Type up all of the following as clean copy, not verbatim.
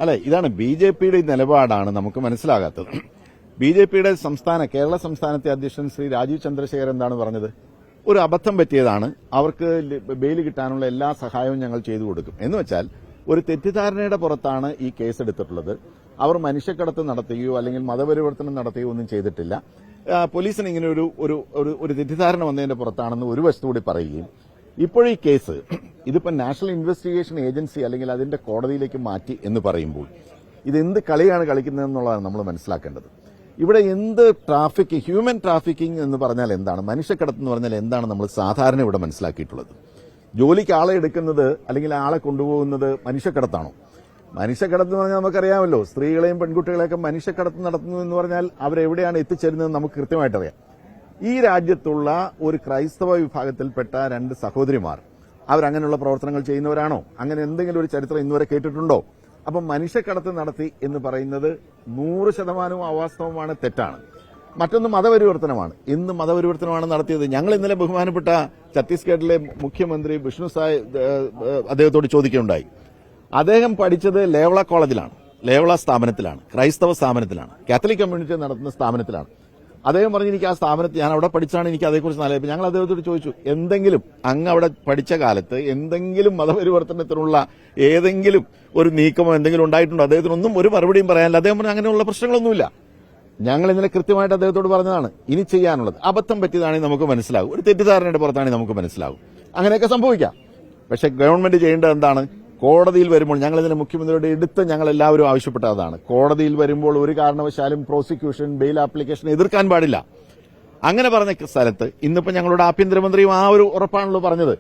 അല്ലെ, ഇതാണ് BJPയുടെ നിലപാടാണ് നമുക്ക് മനസ്സിലാകാത്തത്. BJPയുടെ കേരള സംസ്ഥാനത്തെ അധ്യക്ഷൻ ശ്രീ രാജീവ് ചന്ദ്രശേഖർ എന്താണ് പറഞ്ഞത്? ഒരു അബദ്ധം പറ്റിയതാണ്, അവർക്ക് ബെയിൽ കിട്ടാനുള്ള എല്ലാ സഹായവും ഞങ്ങൾ ചെയ്തു കൊടുക്കും എന്ന് വെച്ചാൽ ഒരു തെറ്റിദ്ധാരണയുടെ പുറത്താണ് ഈ കേസ് എടുത്തിട്ടുള്ളത്. അവർ മനുഷ്യക്കടത്ത് നടത്തുകയോ അല്ലെങ്കിൽ മതപരിവർത്തനം നടത്തുകയോ ഒന്നും ചെയ്തിട്ടില്ല. പോലീസിന് ഇങ്ങനെ ഒരു തെറ്റിദ്ധാരണ വന്നതിന്റെ പുറത്താണെന്ന് ഒരു വശത്തുകൂടി പറയുകയും ഇപ്പോൾ ഈ കേസ് ഇതിപ്പോ നാഷണൽ ഇൻവെസ്റ്റിഗേഷൻ ഏജൻസി അല്ലെങ്കിൽ അതിന്റെ കോടതിയിലേക്ക് മാറ്റി എന്ന് പറയുമ്പോൾ ഇതെന്ത് കളിയാണ് കളിക്കുന്നതെന്നുള്ളതാണ് നമ്മൾ മനസ്സിലാക്കേണ്ടത്. ഇവിടെ എന്ത് ഹ്യൂമൻ ട്രാഫിക്കിംഗ് എന്ന് പറഞ്ഞാൽ എന്താണ്, മനുഷ്യക്കടത്ത് എന്ന് പറഞ്ഞാൽ എന്താണ് നമ്മൾ സാധാരണ ഇവിടെ മനസ്സിലാക്കിയിട്ടുള്ളത്? ജോലിക്ക് ആളെ എടുക്കുന്നത് അല്ലെങ്കിൽ ആളെ കൊണ്ടുപോകുന്നത് മനുഷ്യക്കടത്താണോ? മനുഷ്യക്കടത്ത് എന്ന് പറഞ്ഞാൽ നമുക്കറിയാമല്ലോ, സ്ത്രീകളെയും പെൺകുട്ടികളെയൊക്കെ മനുഷ്യക്കടത്ത് നടത്തുന്നു എന്ന് പറഞ്ഞാൽ അവരെവിടെയാണ് എത്തിച്ചേരുന്നത് നമുക്ക് കൃത്യമായിട്ടറിയാം. ഈ രാജ്യത്തുള്ള ഒരു ക്രൈസ്തവ വിഭാഗത്തിൽപ്പെട്ട 2 സഹോദരിമാർ അവരങ്ങനെയുള്ള പ്രവർത്തനങ്ങൾ ചെയ്യുന്നവരാണോ? അങ്ങനെ എന്തെങ്കിലും ഒരു ചരിത്രം ഇന്നുവരെ കേട്ടിട്ടുണ്ടോ? അപ്പം മനുഷ്യക്കടത്ത് നടത്തി എന്ന് പറയുന്നത് 100% അവാസ്തവമാണ്, തെറ്റാണ്. മറ്റൊന്ന് മതപരിവർത്തനമാണ്. ഇന്ന് മതപരിവർത്തനമാണ് നടത്തിയത്. ഞങ്ങൾ ഇന്നലെ ബഹുമാനപ്പെട്ട ഛത്തീസ്ഗഡിലെ മുഖ്യമന്ത്രി വിഷ്ണു സായ് അദ്ദേഹത്തോട് ചോദിക്കുകയുണ്ടായി. അദ്ദേഹം പഠിച്ചത് ലേവള കോളേജിലാണ്, ലേവള സ്ഥാപനത്തിലാണ്, ക്രൈസ്തവ സ്ഥാപനത്തിലാണ്, കാത്തലിക് കമ്മ്യൂണിറ്റി നടത്തുന്ന സ്ഥാപനത്തിലാണ്. അദ്ദേഹം പറഞ്ഞു, എനിക്ക് ആ സ്ഥാപനത്തിൽ ഞാൻ അവിടെ പഠിച്ചാണ്, എനിക്ക് അതേക്കുറിച്ച് നല്ല. ഞങ്ങൾ അദ്ദേഹത്തോട് ചോദിച്ചു, എന്തെങ്കിലും അങ്ങ് അവിടെ പഠിച്ച കാലത്ത് എന്തെങ്കിലും മതപരിവർത്തനത്തിനുള്ള ഏതെങ്കിലും ഒരു നീക്കമോ എന്തെങ്കിലും ഉണ്ടായിട്ടുണ്ടോ? അദ്ദേഹത്തിനൊന്നും ഒരു മറുപടിയും പറയാനില്ല. അദ്ദേഹം പറഞ്ഞു, അങ്ങനെയുള്ള പ്രശ്നങ്ങളൊന്നുമില്ല. ഞങ്ങൾ ഇന്നലെ കൃത്യമായിട്ട് അദ്ദേഹത്തോട് പറഞ്ഞതാണ് ഇനി ചെയ്യാനുള്ളത്. അബദ്ധം പറ്റിയതാണെങ്കിൽ നമുക്ക് മനസ്സിലാകും, ഒരു തെറ്റിദ്ധാരണയുടെ പുറത്താണെങ്കിൽ നമുക്ക് മനസ്സിലാകും, അങ്ങനെയൊക്കെ സംഭവിക്കാം. പക്ഷെ ഗവൺമെന്റ് ചെയ്യേണ്ടത് എന്താണ്? കോടതിയിൽ വരുമ്പോൾ ഞങ്ങൾ ഇതിനെ മുഖ്യമന്ത്രിയോട് എടുത്ത് ഞങ്ങൾ എല്ലാവരും ആവശ്യപ്പെട്ടതാണ്, കോടതിയിൽ വരുമ്പോൾ ഒരു കാരണവശാലും പ്രോസിക്യൂഷൻ ബെയിൽ ആപ്ലിക്കേഷൻ എതിർക്കാൻ പാടില്ല. അങ്ങനെ പറഞ്ഞ സ്ഥലത്ത് ഇന്നിപ്പോ ഞങ്ങളുടെ ആഭ്യന്തരമന്ത്രിയും ആ ഒരു ഉറപ്പാണല്ലോ പറഞ്ഞത്.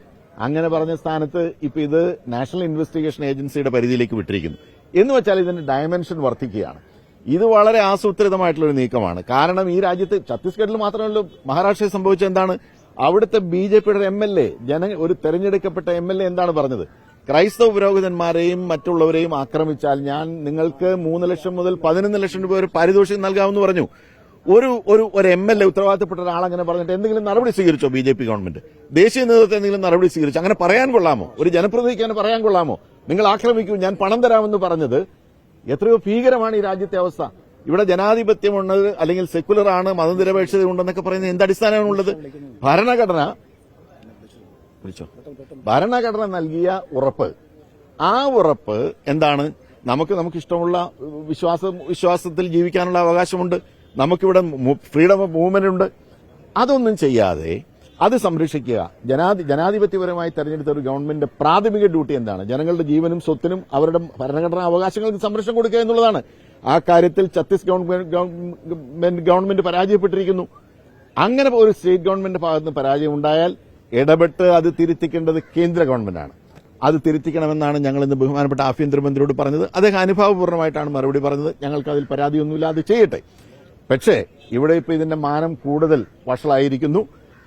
അങ്ങനെ പറഞ്ഞ സ്ഥാനത്ത് ഇപ്പൊ ഇത് നാഷണൽ ഇൻവെസ്റ്റിഗേഷൻ ഏജൻസിയുടെ പരിധിയിലേക്ക് വിട്ടിരിക്കുന്നു എന്ന് വെച്ചാൽ ഇതിന്റെ ഡയമെൻഷൻ വർദ്ധിക്കുകയാണ്. ഇത് വളരെ ആസൂത്രിതമായിട്ടുള്ള ഒരു നീക്കമാണ്. കാരണം ഈ രാജ്യത്ത് ഛത്തീസ്ഗഡിൽ മാത്രമല്ല, മഹാരാഷ്ട്രയിൽ സംഭവിച്ചത് എന്താണ്? അവിടുത്തെ BJPയുടെ MLA ഒരു തെരഞ്ഞെടുക്കപ്പെട്ട MLA എന്താണ് പറഞ്ഞത്? ക്രൈസ്തവ പുരോഹിതന്മാരെയും മറ്റുള്ളവരെയും ആക്രമിച്ചാൽ ഞാൻ നിങ്ങൾക്ക് 3 ലക്ഷം മുതൽ 11 ലക്ഷം രൂപ വരെ പാരിതോഷികം നൽകാമെന്ന് പറഞ്ഞു. ഒരു MLA ഉത്തരവാദിത്തപ്പെട്ട ഒരാളങ്ങനെ പറഞ്ഞിട്ട് എന്തെങ്കിലും നടപടി സ്വീകരിച്ചോ BJP ഗവൺമെന്റ്? ദേശീയ നേതൃത്വം എന്തെങ്കിലും നടപടി സ്വീകരിച്ചു? അങ്ങനെ പറയാൻ കൊള്ളാമോ? ഒരു ജനപ്രതിനിധിക്ക് അങ്ങനെ പറയാൻ കൊള്ളാമോ? നിങ്ങൾ ആക്രമിക്കൂ, ഞാൻ പണം തരാമെന്ന് പറഞ്ഞത് എത്രയോ ഭീകരമാണ് ഈ രാജ്യത്തെ അവസ്ഥ. ഇവിടെ ജനാധിപത്യമുള്ളത് അല്ലെങ്കിൽ സെക്കുലർ ആണ്, മതനിരപേക്ഷത ഉണ്ടെന്നൊക്കെ പറയുന്നത് എന്ത് അടിസ്ഥാനമാണുള്ളത്? ഭരണഘടന നൽകിയ ഉറപ്പ്, ആ ഉറപ്പ് എന്താണ്? നമുക്ക് ഇഷ്ടമുള്ള വിശ്വാസത്തിൽ ജീവിക്കാനുള്ള അവകാശമുണ്ട്, നമുക്കിവിടെ ഫ്രീഡം ഓഫ് മൂവ്മെന്റ് ഉണ്ട്. അതൊന്നും ചെയ്യാതെ അത് സംരക്ഷിക്കുക. ജനാധിപത്യപരമായി തെരഞ്ഞെടുത്ത ഒരു ഗവൺമെന്റിന്റെ പ്രാഥമിക ഡ്യൂട്ടി എന്താണ്? ജനങ്ങളുടെ ജീവനും സ്വത്തിനും അവരുടെ ഭരണഘടനാ അവകാശങ്ങൾക്ക് സംരക്ഷണം കൊടുക്കുക എന്നുള്ളതാണ്. ആ കാര്യത്തിൽ ഛത്തീസ്ഗഡ് ഗവൺമെന്റ് പരാജയപ്പെട്ടിരിക്കുന്നു. അങ്ങനെ ഒരു സ്റ്റേറ്റ് ഗവൺമെന്റ് ഭാഗത്ത് നിന്ന് പരാജയം ഉണ്ടായാൽ ഇടപെട്ട് അത് തിരുത്തിക്കേണ്ടത് കേന്ദ്ര ഗവൺമെന്റാണ്. അത് തിരുത്തിക്കണമെന്നാണ് ഞങ്ങൾ ഇന്ന് ബഹുമാനപ്പെട്ട ആഭ്യന്തരമന്ത്രിയോട് പറഞ്ഞത്. അദ്ദേഹം അനുഭാവപൂർണ്ണമായിട്ടാണ് മറുപടി പറഞ്ഞത്. ഞങ്ങൾക്ക് അതിൽ പരാതിയൊന്നുമില്ല, അത് ചെയ്യട്ടെ. പക്ഷേ ഇവിടെ ഇപ്പോൾ ഇതിന്റെ മാനം കൂടുതൽ വഷളായിരിക്കുന്നു.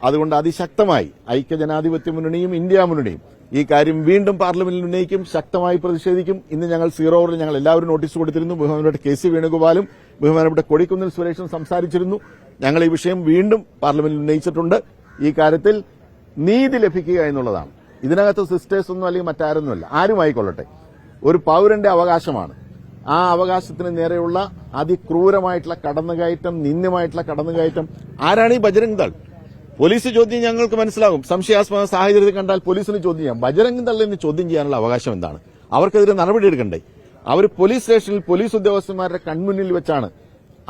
അതുകൊണ്ട് അതിശക്തമായി ഐക്യജനാധിപത്യ മുന്നണിയും ഇന്ത്യ മുന്നണിയും ഈ കാര്യം വീണ്ടും പാർലമെന്റിൽ ഉന്നയിക്കും, ശക്തമായി പ്രതിഷേധിക്കും. ഇന്ന് ഞങ്ങൾ 0 ഓവറിൽ ഞങ്ങൾ എല്ലാവരും നോട്ടീസ് കൊടുത്തിരുന്നു. ബഹുമാനപ്പെട്ട KC വേണുഗോപാലും ബഹുമാനപ്പെട്ട കൊടിക്കുന്നിൽ സുരേഷും സംസാരിച്ചിരുന്നു. ഞങ്ങൾ ഈ വിഷയം വീണ്ടും പാർലമെന്റിൽ ഉന്നയിച്ചിട്ടുണ്ട്. ഈ കാര്യത്തിൽ നീതി ലഭിക്കുക എന്നുള്ളതാണ്. ഇതിനകത്ത് സിസ്റ്റേഴ്സ് ഒന്നും അല്ലെങ്കിൽ മറ്റാരൊന്നുമല്ല, ആരുമായിക്കൊള്ളട്ടെ, ഒരു പൌരന്റെ അവകാശമാണ്. ആ അവകാശത്തിന് നേരെയുള്ള അതിക്രൂരമായിട്ടുള്ള കടന്നുകയറ്റം, നിന്ദ്യമായിട്ടുള്ള കടന്നുകയറ്റം ആരാണ് ഈ ബജരംഗ് ദൾ? പോലീസ് ചോദ്യം ഞങ്ങൾക്ക് മനസ്സിലാകും. സംശയാസ്പദ സാഹചര്യത്തിൽ കണ്ടാൽ പോലീസിന് ചോദ്യം ചെയ്യാം. ബജരംഗ് ദളിന് ചോദ്യം ചെയ്യാനുള്ള അവകാശം എന്താണ്? അവർക്കെതിരെ നടപടിയെടുക്കണ്ടേ? അവർ പോലീസ് സ്റ്റേഷനിൽ പോലീസ് ഉദ്യോഗസ്ഥന്മാരുടെ കൺമുന്നിൽ വെച്ചാണ്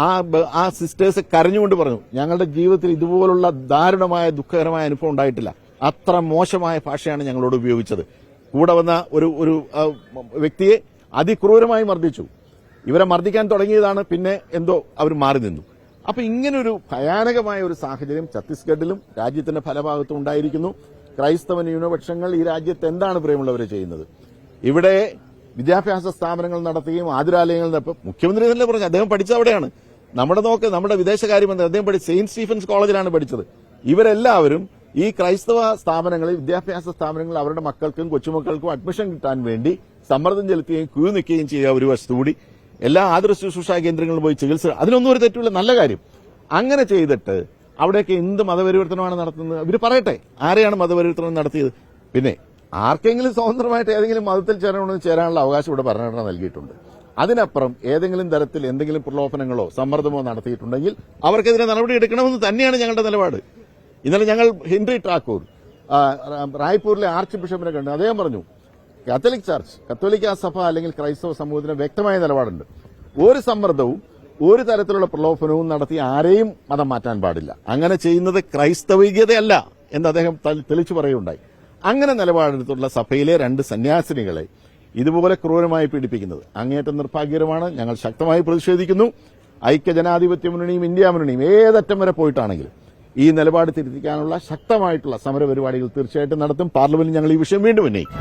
ആ സിസ്റ്റേഴ്സ് കരഞ്ഞുകൊണ്ട് പറഞ്ഞു, ഞങ്ങളുടെ ജീവിതത്തിൽ ഇതുപോലുള്ള ദാരുണമായ ദുഃഖകരമായ അനുഭവം ഉണ്ടായിട്ടില്ല, അത്ര മോശമായ ഭാഷയാണ് ഞങ്ങളോട് ഉപയോഗിച്ചത്. കൂടെ വന്ന ഒരു വ്യക്തിയെ അതിക്രൂരമായി മർദ്ദിച്ചു. ഇവരെ മർദ്ദിക്കാൻ തുടങ്ങിയതാണ്, പിന്നെ എന്തോ അവർ മാറി നിന്നു. അപ്പൊ ഇങ്ങനൊരു ഭയാനകമായ ഒരു സാഹചര്യം ഛത്തീസ്ഗഡിലും രാജ്യത്തിന്റെ പല ഭാഗത്തും ഉണ്ടായിരിക്കുന്നു. ക്രൈസ്തവ ന്യൂനപക്ഷങ്ങൾ ഈ രാജ്യത്ത് എന്താണ് പ്രിയമുള്ളവരെ ചെയ്യുന്നത്? ഇവിടെ വിദ്യാഭ്യാസ സ്ഥാപനങ്ങൾ നടത്തുകയും ആതുരാലയങ്ങൾ മുഖ്യമന്ത്രി തന്നെ പറഞ്ഞു, അദ്ദേഹം പഠിച്ചത് അവിടെയാണ്. നമ്മുടെ വിദേശകാര്യമന്ത്രി അദ്ദേഹം സെയിന്റ് സ്റ്റീഫൻസ് കോളേജിലാണ് പഠിച്ചത്. ഇവരെല്ലാവരും ഈ ക്രൈസ്തവ സ്ഥാപനങ്ങളിൽ, വിദ്യാഭ്യാസ സ്ഥാപനങ്ങളിൽ അവരുടെ മക്കൾക്കും കൊച്ചുമക്കൾക്കും അഡ്മിഷൻ കിട്ടാൻ വേണ്ടി സമ്മർദ്ദം ചെലുത്തുകയും ക്യൂ നിൽക്കുകയും ചെയ്യുക. ഒരു വശത്തുകൂടി എല്ലാ ആതുര ശുശ്രൂഷാ കേന്ദ്രങ്ങളിൽ പോയി ചികിത്സ, അതിനൊന്നും ഒരു തെറ്റുമില്ല, നല്ല കാര്യം. അങ്ങനെ ചെയ്തിട്ട് അവിടെയൊക്കെ എന്ത് മതപരിവർത്തനമാണ് നടത്തുന്നത്? ഇവർ പറയട്ടെ, ആരെയാണ് മതപരിവർത്തനം നടത്തിയത്? പിന്നെ ആർക്കെങ്കിലും സ്വതന്ത്രമായിട്ട് ഏതെങ്കിലും മതത്തിൽ ചേരാനുള്ള അവകാശം ഇവിടെ ഭരണഘടന നൽകിയിട്ടുണ്ട്. അതിനപ്പുറം ഏതെങ്കിലും തരത്തിൽ എന്തെങ്കിലും പ്രലോഭനങ്ങളോ സമ്മർദ്ദമോ നടത്തിയിട്ടുണ്ടെങ്കിൽ അവർക്കെതിരെ നടപടിയെടുക്കണമെന്ന് തന്നെയാണ് ഞങ്ങളുടെ നിലപാട്. ഇന്നലെ ഞങ്ങൾ ഹെൻറി ടാക്കൂർ റായ്പൂരിലെ ആർച്ച് ബിഷപ്പിനെ കണ്ടു. അദ്ദേഹം പറഞ്ഞു, കത്തോലിക്ക സഭ അല്ലെങ്കിൽ ക്രൈസ്തവ സമൂഹത്തിന് വ്യക്തമായ നിലപാടുണ്ട്. ഒരു സമ്മർദ്ദവും ഒരു തരത്തിലുള്ള പ്രലോഭനവും നടത്തി ആരെയും മതം മാറ്റാൻ പാടില്ല. അങ്ങനെ ചെയ്യുന്നത് ക്രൈസ്തവികതയല്ല എന്ന് അദ്ദേഹം തെളിച്ചു പറയുകയുണ്ടായി. അങ്ങനെ നിലപാടെടുത്തുള്ള സഭയിലെ 2 സന്യാസിനികളെ ഇതുപോലെ ക്രൂരമായി പീഡിപ്പിക്കുന്നത് അങ്ങേയറ്റം നിർഭാഗ്യകരമാണ്. ഞങ്ങൾ ശക്തമായി പ്രതിഷേധിക്കുന്നു. ഐക്യജനാധിപത്യ മുന്നണിയും ഇന്ത്യ മുന്നണിയും ഏതറ്റം വരെ പോയിട്ടാണെങ്കിലും ഈ നിലപാട് തിരുത്തിക്കാനുള്ള ശക്തമായിട്ടുള്ള സമരപരിപാടികൾ തീർച്ചയായിട്ടും നടത്തും. പാർലമെന്റിൽ ഞങ്ങൾ ഈ വിഷയം വീണ്ടും ഉന്നയിക്കും.